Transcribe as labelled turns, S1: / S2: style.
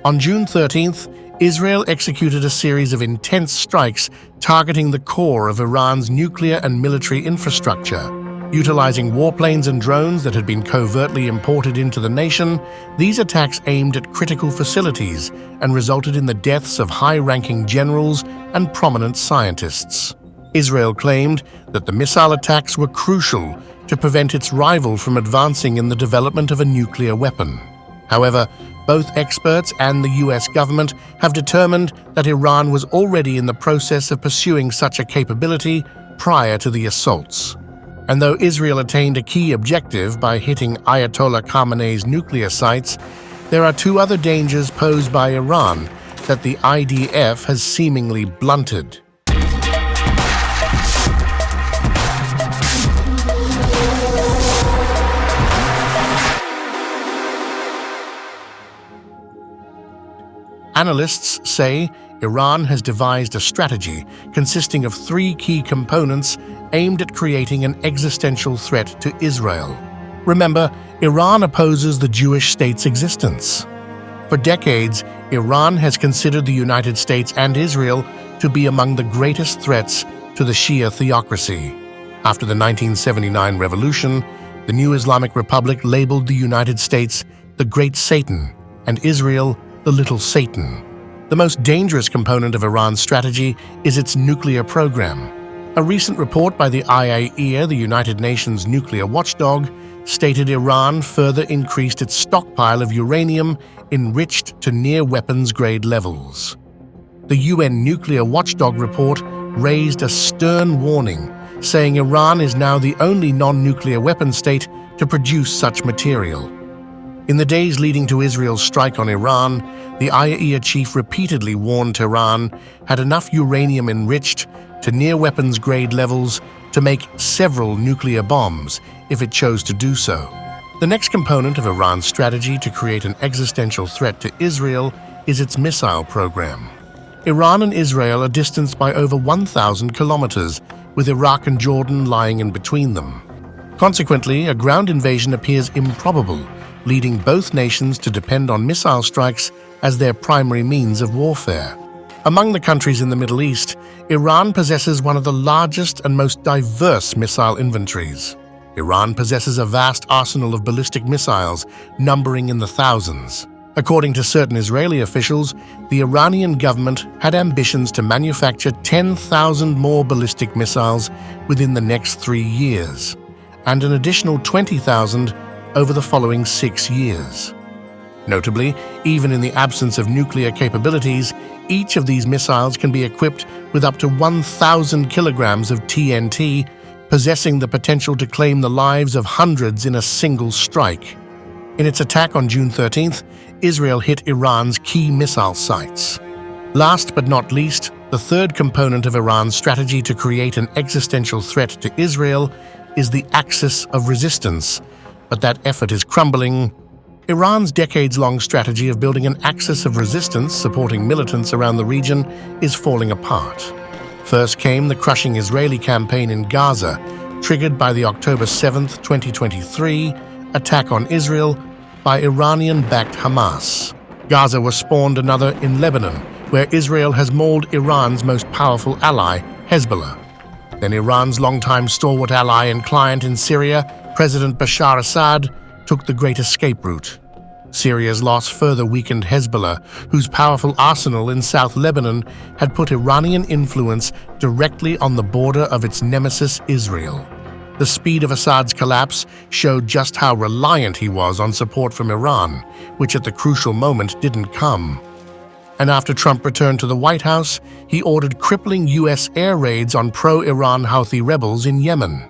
S1: On June 13th, Israel executed a series of intense strikes targeting the core of Iran's nuclear and military infrastructure. Utilizing warplanes and drones that had been covertly imported into the nation, these attacks aimed at critical facilities and resulted in the deaths of high-ranking generals and prominent scientists. Israel claimed that the missile attacks were crucial to prevent its rival from advancing in the development of a nuclear weapon. However, both experts and the US government have determined that Iran was already in the process of pursuing such a capability prior to the assaults. And though Israel attained a key objective by hitting Ayatollah Khamenei's nuclear sites, there are two other dangers posed by Iran that the IDF has seemingly blunted. Analysts say Iran has devised a strategy consisting of three key components aimed at creating an existential threat to Israel. Remember, Iran opposes the Jewish state's existence. For decades, Iran has considered the United States and Israel to be among the greatest threats to the Shia theocracy. After the 1979 revolution, the new Islamic Republic labeled the United States the Great Satan and Israel the Little Satan. The most dangerous component of Iran's strategy is its nuclear program. A recent report by the IAEA, the United Nations nuclear watchdog, stated Iran further increased its stockpile of uranium enriched to near weapons-grade levels. The UN nuclear watchdog report raised a stern warning, saying Iran is now the only non-nuclear weapon state to produce such material. In the days leading to Israel's strike on Iran, the IAEA chief repeatedly warned Tehran had enough uranium enriched to near weapons-grade levels to make several nuclear bombs if it chose to do so. The next component of Iran's strategy to create an existential threat to Israel is its missile program. Iran and Israel are distanced by over 1,000 kilometers, with Iraq and Jordan lying in between them. Consequently, a ground invasion appears improbable, leading both nations to depend on missile strikes as their primary means of warfare. Among the countries in the Middle East, Iran possesses one of the largest and most diverse missile inventories. Iran possesses a vast arsenal of ballistic missiles, numbering in the thousands. According to certain Israeli officials, the Iranian government had ambitions to manufacture 10,000 more ballistic missiles within the next 3 years, and an additional 20,000 over the following 6 years. Notably, even in the absence of nuclear capabilities, each of these missiles can be equipped with up to 1,000 kilograms of TNT, possessing the potential to claim the lives of hundreds in a single strike. In its attack on June 13th, Israel hit Iran's key missile sites. Last but not least, the third component of Iran's strategy to create an existential threat to Israel is the axis of resistance, but that effort is crumbling. Iran's decades-long strategy of building an axis of resistance supporting militants around the region is falling apart. First came the crushing Israeli campaign in Gaza, triggered by the October 7, 2023, attack on Israel by Iranian-backed Hamas. Gaza was spawned another in Lebanon, where Israel has mauled Iran's most powerful ally, Hezbollah. Then Iran's longtime stalwart ally and client in Syria, President Bashar Assad, took the Great Escape route. Syria's loss further weakened Hezbollah, whose powerful arsenal in South Lebanon had put Iranian influence directly on the border of its nemesis Israel. The speed of Assad's collapse showed just how reliant he was on support from Iran, which at the crucial moment didn't come. And after Trump returned to the White House, he ordered crippling U.S. air raids on pro-Iran Houthi rebels in Yemen.